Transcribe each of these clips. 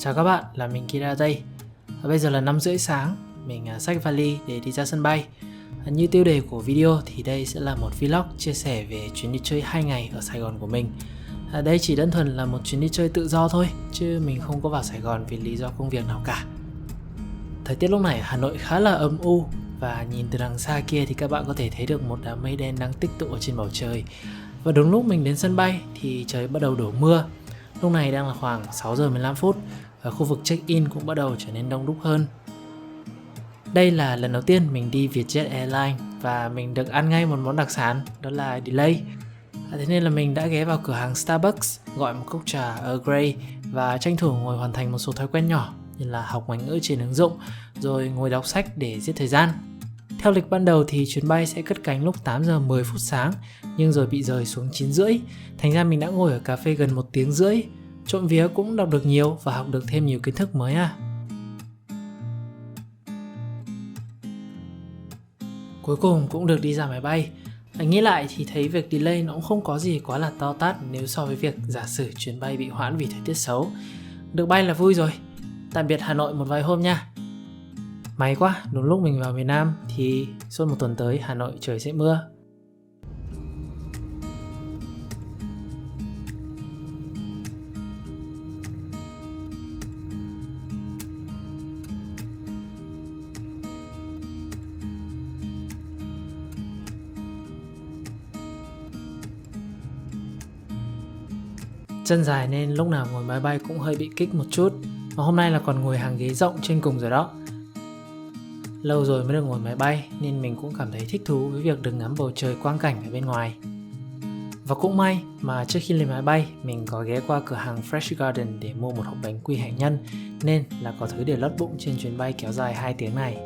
Chào các bạn, là mình Kira đây. Bây giờ là 5 rưỡi sáng, mình xách vali để đi ra sân bay. Như tiêu đề của video thì đây sẽ là một vlog chia sẻ về chuyến đi chơi 2 ngày ở Sài Gòn của mình. Đây chỉ đơn thuần là một chuyến đi chơi tự do thôi, chứ mình không có vào Sài Gòn vì lý do công việc nào cả. Thời tiết lúc này ở Hà Nội khá là âm u, và nhìn từ đằng xa kia thì các bạn có thể thấy được một đám mây đen đang tích tụ ở trên bầu trời. Và đúng lúc mình đến sân bay thì trời bắt đầu đổ mưa. Lúc này đang là khoảng 6 giờ 15 phút và khu vực check-in cũng bắt đầu trở nên đông đúc hơn. Đây là lần đầu tiên mình đi Vietjet Airlines và mình được ăn ngay một món đặc sản, đó là delay. Thế nên là mình đã ghé vào cửa hàng Starbucks, gọi một cốc trà Earl Grey và tranh thủ ngồi hoàn thành một số thói quen nhỏ như là học ngoại ngữ trên ứng dụng, rồi ngồi đọc sách để giết thời gian. Theo lịch ban đầu thì chuyến bay sẽ cất cánh lúc 8 giờ 10 phút sáng, nhưng rồi bị rời xuống 9 rưỡi. Thành ra mình đã ngồi ở cà phê gần 1 tiếng rưỡi. Trộm vía cũng đọc được nhiều và học được thêm nhiều kiến thức mới Cuối cùng cũng được đi ra máy bay. Nghĩ lại thì thấy việc delay nó cũng không có gì quá là to tát nếu so với việc giả sử chuyến bay bị hoãn vì thời tiết xấu. Được bay là vui rồi. Tạm biệt Hà Nội một vài hôm nha. May quá, đúng lúc mình vào miền Nam thì suốt một tuần tới Hà Nội trời sẽ mưa. Chân dài nên lúc nào ngồi máy bay cũng hơi bị kích một chút. Và hôm nay là còn ngồi hàng ghế rộng trên cùng rồi đó. Lâu rồi mới được ngồi máy bay nên mình cũng cảm thấy thích thú với việc được ngắm bầu trời quang cảnh ở bên ngoài. Và cũng may mà trước khi lên máy bay mình có ghé qua cửa hàng Fresh Garden để mua một hộp bánh quy hạnh nhân, nên là có thứ để lót bụng trên chuyến bay kéo dài 2 tiếng này.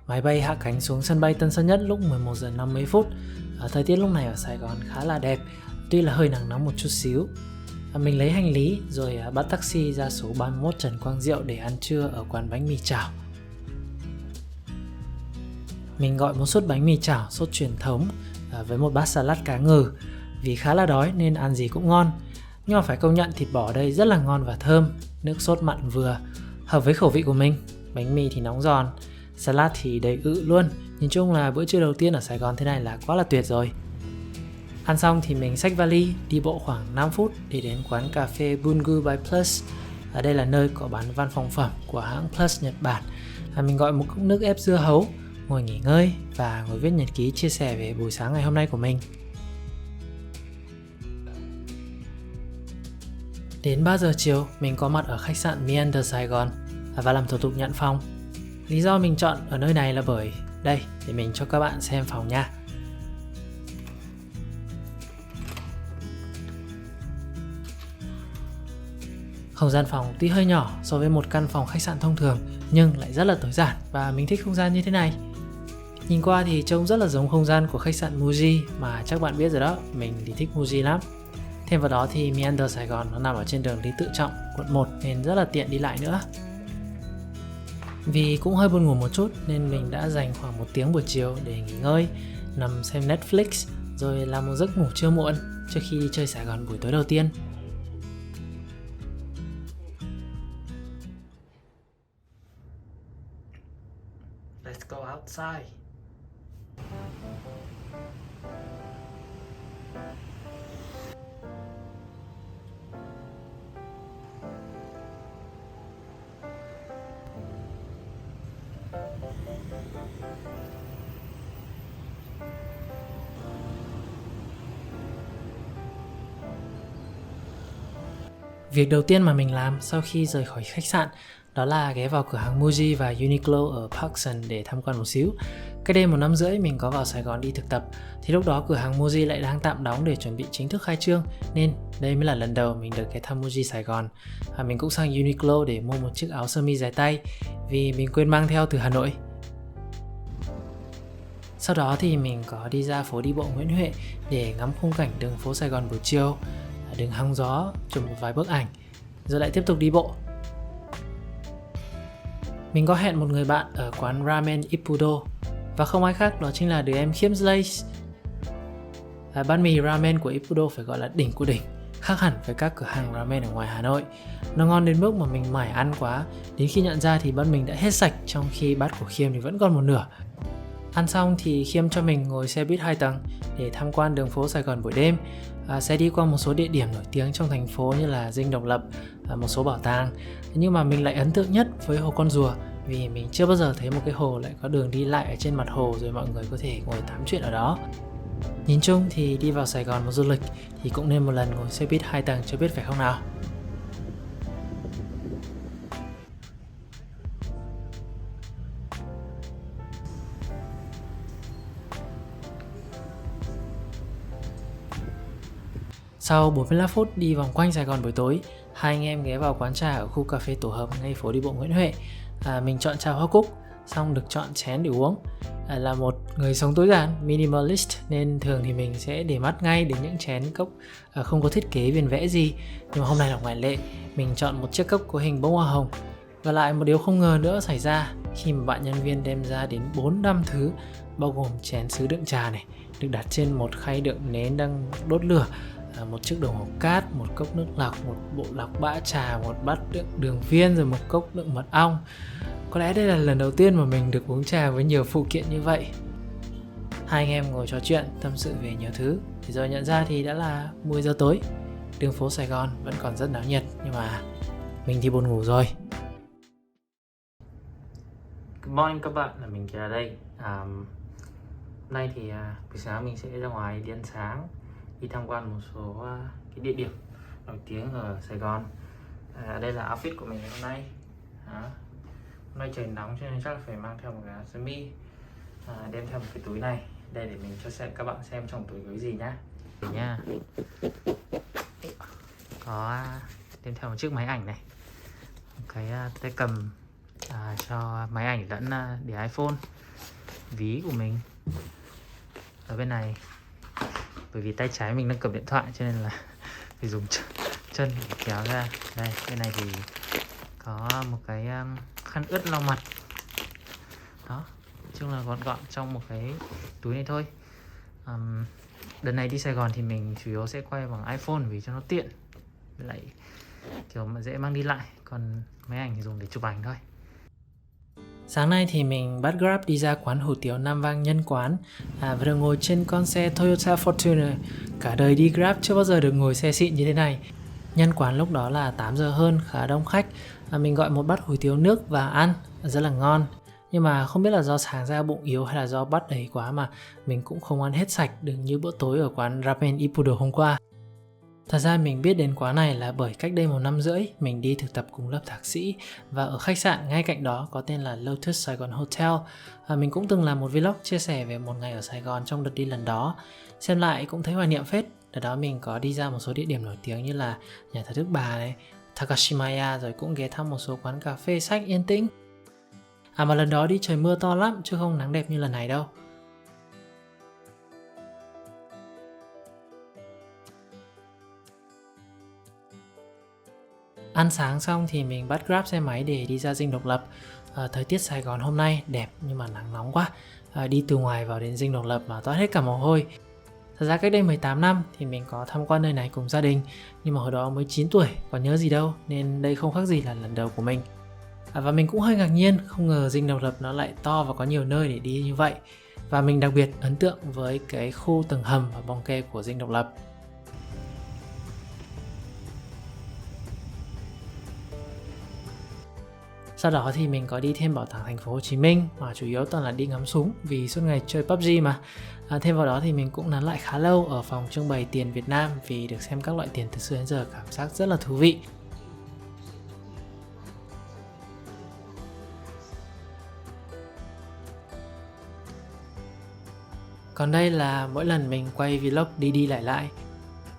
Máy bay hạ cánh xuống sân bay Tân Sơn Nhất lúc 11 giờ 50 phút. Thời tiết lúc này ở Sài Gòn khá là đẹp, tuy là hơi nắng nóng một chút xíu. Mình lấy hành lý rồi bắt taxi ra số 31 Trần Quang Diệu để ăn trưa ở quán bánh mì chảo. Mình gọi một suất bánh mì chảo sốt truyền thống với một bát salad cá ngừ. Vì khá là đói nên ăn gì cũng ngon. Nhưng mà phải công nhận thịt bò ở đây rất là ngon và thơm. Nước sốt mặn vừa, hợp với khẩu vị của mình. Bánh mì thì nóng giòn, salad thì đầy ự luôn. Nhìn chung là bữa trưa đầu tiên ở Sài Gòn thế này là quá là tuyệt rồi. Ăn xong thì mình xách vali đi bộ khoảng 5 phút để đến quán cà phê Bungu by Plus. Ở đây là nơi có bán văn phòng phẩm của hãng Plus Nhật Bản. Mình gọi một cốc nước ép dưa hấu, ngồi nghỉ ngơi và ngồi viết nhật ký chia sẻ về buổi sáng ngày hôm nay của mình. Đến 3 giờ chiều mình có mặt ở khách sạn Meander Sài Gòn và làm thủ tục nhận phòng. Lý do mình chọn ở nơi này là bởi đây, để mình cho các bạn xem phòng nha. Không gian phòng tuy hơi nhỏ so với một căn phòng khách sạn thông thường, nhưng lại rất là tối giản và mình thích không gian như thế này. Nhìn qua thì trông rất là giống không gian của khách sạn Muji mà chắc bạn biết rồi đó, mình thì thích Muji lắm. Thêm vào đó thì Meander Sài Gòn nó nằm ở trên đường Lý Tự Trọng, quận 1 nên rất là tiện đi lại nữa. Vì cũng hơi buồn ngủ một chút nên mình đã dành khoảng 1 tiếng buổi chiều để nghỉ ngơi, nằm xem Netflix rồi làm một giấc ngủ trưa muộn trước khi đi chơi Sài Gòn buổi tối đầu tiên. Let's go outside. Việc đầu tiên mà mình làm sau khi rời khỏi khách sạn đó là ghé vào cửa hàng Muji và Uniqlo ở Parkson để tham quan một xíu. Cách đây 1 năm rưỡi mình có vào Sài Gòn đi thực tập, thì lúc đó cửa hàng Muji lại đang tạm đóng để chuẩn bị chính thức khai trương, nên đây mới là lần đầu mình được ghé thăm Muji Sài Gòn. Mình cũng sang Uniqlo để mua một chiếc áo sơ mi dài tay vì mình quên mang theo từ Hà Nội. Sau đó thì mình có đi ra phố đi bộ Nguyễn Huệ để ngắm khung cảnh đường phố Sài Gòn buổi chiều, đứng hóng gió, chụp một vài bức ảnh, rồi lại tiếp tục đi bộ. Mình có hẹn một người bạn ở quán ramen Ippudo, và không ai khác đó chính là đứa em Khiêm Slays. Bát mì ramen của Ippudo phải gọi là đỉnh của đỉnh, khác hẳn với các cửa hàng ramen ở ngoài Hà Nội. Nó ngon đến mức mà mình mải ăn quá, đến khi nhận ra thì bát mình đã hết sạch, trong khi bát của Khiêm thì vẫn còn một nửa. Ăn xong thì Khiêm cho mình ngồi xe buýt 2 tầng để tham quan đường phố Sài Gòn buổi đêm, sẽ đi qua một số địa điểm nổi tiếng trong thành phố như là Dinh Độc Lập, một số bảo tàng. Nhưng mà mình lại ấn tượng nhất với hồ Con Rùa, vì mình chưa bao giờ thấy một cái hồ lại có đường đi lại ở trên mặt hồ, rồi mọi người có thể ngồi tám chuyện ở đó. Nhìn chung thì đi vào Sài Gòn một du lịch thì cũng nên một lần ngồi xe buýt 2 tầng cho biết, phải không nào? Sau 45 phút đi vòng quanh Sài Gòn buổi tối, hai anh em ghé vào quán trà ở khu cà phê tổ hợp ngay phố đi bộ Nguyễn Huệ. Mình chọn trà hoa cúc, xong được chọn chén để uống. Là một người sống tối giản, minimalist, nên thường thì mình sẽ để mắt ngay đến những chén cốc không có thiết kế viền vẽ gì. Nhưng mà hôm nay là ngoại lệ, mình chọn một chiếc cốc có hình bông hoa hồng. Và lại một điều không ngờ nữa xảy ra khi mà bạn nhân viên đem ra đến 4-5 thứ, bao gồm chén sứ đựng trà này, được đặt trên một khay đựng nến đang đốt lửa, một chiếc đồng hồ cát, một cốc nước lọc, một bộ lọc bã trà, một bát đựng đường viên, rồi một cốc đựng mật ong. Có lẽ đây là lần đầu tiên mà mình được uống trà với nhiều phụ kiện như vậy. Hai anh em ngồi trò chuyện, tâm sự về nhiều thứ, thì rồi nhận ra thì đã là 10 giờ tối. Đường phố Sài Gòn vẫn còn rất náo nhiệt, nhưng mà mình thì buồn ngủ rồi. Good morning các bạn, là mình Kiệt ở đây. Hôm nay thì buổi sáng mình sẽ ra ngoài đi ăn sáng, đi tham quan một số cái địa điểm nổi tiếng ở Sài Gòn. Đây là outfit của mình hôm nay. Hôm nay trời nóng cho nên chắc là phải mang theo một cái áo sơ mi, đem theo một cái túi này đây để mình cho các bạn xem trong túi có cái gì nhá. Có đem theo một chiếc máy ảnh này, một cái tay cầm cho máy ảnh lẫn để iPhone, ví của mình ở bên này, bởi vì tay trái mình đang cầm điện thoại cho nên là phải dùng chân để kéo ra. Đây, bên này thì có một cái khăn ướt lau mặt đó, nói chung là gọn gọn trong một cái túi này thôi. Đợt này đi Sài Gòn thì mình chủ yếu sẽ quay bằng iPhone vì cho nó tiện, lại kiểu mà dễ mang đi lại, còn máy ảnh thì dùng để chụp ảnh thôi. Sáng nay thì mình bắt Grab đi ra quán hủ tiếu Nam Vang Nhân Quán, và được ngồi trên con xe Toyota Fortuner. Cả đời đi Grab chưa bao giờ được ngồi xe xịn như thế này. Nhân quán lúc đó là 8 giờ hơn, khá đông khách. Mình gọi một bát hủ tiếu nước và ăn, rất là ngon. Nhưng mà không biết là do sáng ra bụng yếu hay là do bát đầy quá mà mình cũng không ăn hết sạch được như bữa tối ở quán ramen Ippudo hôm qua. Thật ra mình biết đến quán này là bởi cách đây 1 năm rưỡi mình đi thực tập cùng lớp thạc sĩ, và ở khách sạn ngay cạnh đó có tên là Lotus Sài Gòn Hotel. Mình cũng từng làm một vlog chia sẻ về một ngày ở Sài Gòn trong đợt đi lần đó. Xem lại cũng thấy hoài niệm phết. Đợt đó mình có đi ra một số địa điểm nổi tiếng như là nhà thờ Đức Bà này, Takashimaya, rồi cũng ghé thăm một số quán cà phê sách yên tĩnh. Mà lần đó đi trời mưa to lắm chứ không nắng đẹp như lần này đâu. Ăn sáng xong thì mình bắt Grab xe máy để đi ra Dinh Độc Lập. Thời tiết Sài Gòn hôm nay đẹp nhưng mà nắng nóng quá. Đi từ ngoài vào đến Dinh Độc Lập mà toát hết cả mồ hôi. Thật ra cách đây 18 năm thì mình có tham quan nơi này cùng gia đình, nhưng mà hồi đó mới 9 tuổi, còn nhớ gì đâu, nên đây không khác gì là lần đầu của mình. Và mình cũng hơi ngạc nhiên, không ngờ Dinh Độc Lập nó lại to và có nhiều nơi để đi như vậy. Và mình đặc biệt ấn tượng với cái khu tầng hầm và bong ke của Dinh Độc Lập. Sau đó thì mình có đi thêm bảo tàng thành phố Hồ Chí Minh, mà chủ yếu toàn là đi ngắm súng vì suốt ngày chơi PUBG mà. Thêm vào đó thì mình cũng nán lại khá lâu ở phòng trưng bày tiền Việt Nam vì được xem các loại tiền từ xưa đến giờ, cảm giác rất là thú vị. Còn đây là mỗi lần mình quay vlog đi đi lại lại.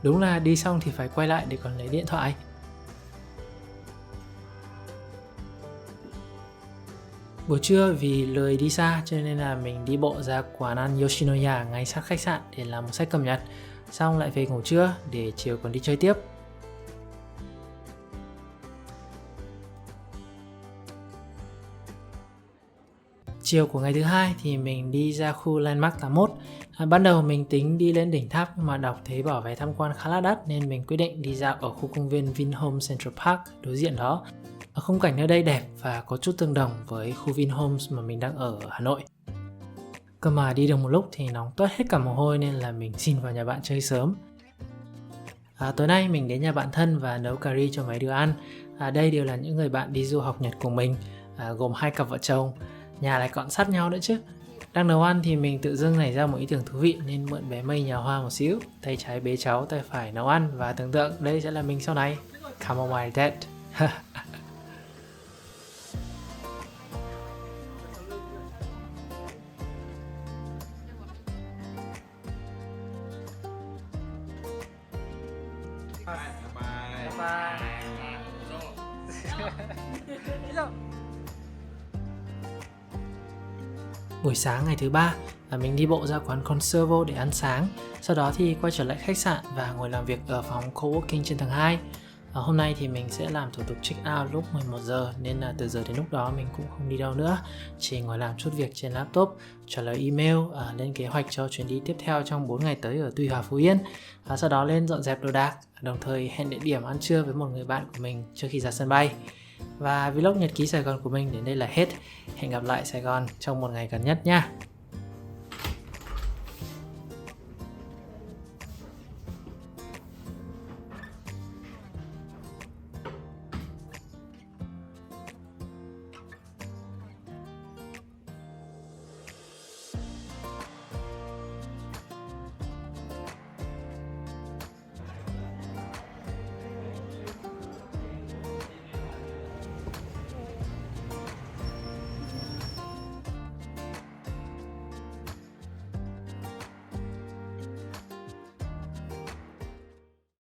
Đúng là đi xong thì phải quay lại để còn lấy điện thoại. Buổi trưa vì lười đi xa cho nên là mình đi bộ ra quán ăn Yoshinoya ngay sát khách sạn để làm một sách cập nhật. Xong lại về ngủ trưa để chiều còn đi chơi tiếp. Chiều của ngày thứ hai thì mình đi ra khu Landmark 81. Ban đầu mình tính đi lên đỉnh tháp nhưng mà đọc thấy bảo vé tham quan khá là đắt nên mình quyết định đi dạo ở khu công viên Vinhomes Central Park đối diện đó. Khung cảnh nơi đây đẹp và có chút tương đồng với khu Vinhomes mà mình đang ở Hà Nội. Cơ mà đi được một lúc thì nóng toát hết cả mồ hôi nên là mình xin vào nhà bạn chơi sớm. Tối nay mình đến nhà bạn thân và nấu cà ri cho mấy đứa ăn. Đây đều là những người bạn đi du học Nhật cùng mình, gồm 2 cặp vợ chồng. Nhà lại còn sát nhau nữa chứ. Đang nấu ăn thì mình tự dưng nảy ra một ý tưởng thú vị nên mượn bé Mây nhà Hoa một xíu. Tay trái bế cháu, tay phải nấu ăn và tưởng tượng đây sẽ là mình sau này. Come on my dad. Buổi sáng ngày thứ ba mình đi bộ ra quán Conservo để ăn sáng. Sau đó thì quay trở lại khách sạn và ngồi làm việc ở phòng coworking trên tầng 2. Hôm nay thì mình sẽ làm thủ tục check out lúc 11 giờ nên là từ giờ đến lúc đó mình cũng không đi đâu nữa. Chỉ ngồi làm chút việc trên laptop, trả lời email, lên kế hoạch cho chuyến đi tiếp theo trong 4 ngày tới ở Tuy Hòa, Phú Yên. Sau đó lên dọn dẹp đồ đạc, đồng thời hẹn địa điểm ăn trưa với một người bạn của mình trước khi ra sân bay. Và vlog nhật ký Sài Gòn của mình đến đây là hết. Hẹn gặp lại Sài Gòn trong một ngày gần nhất nha.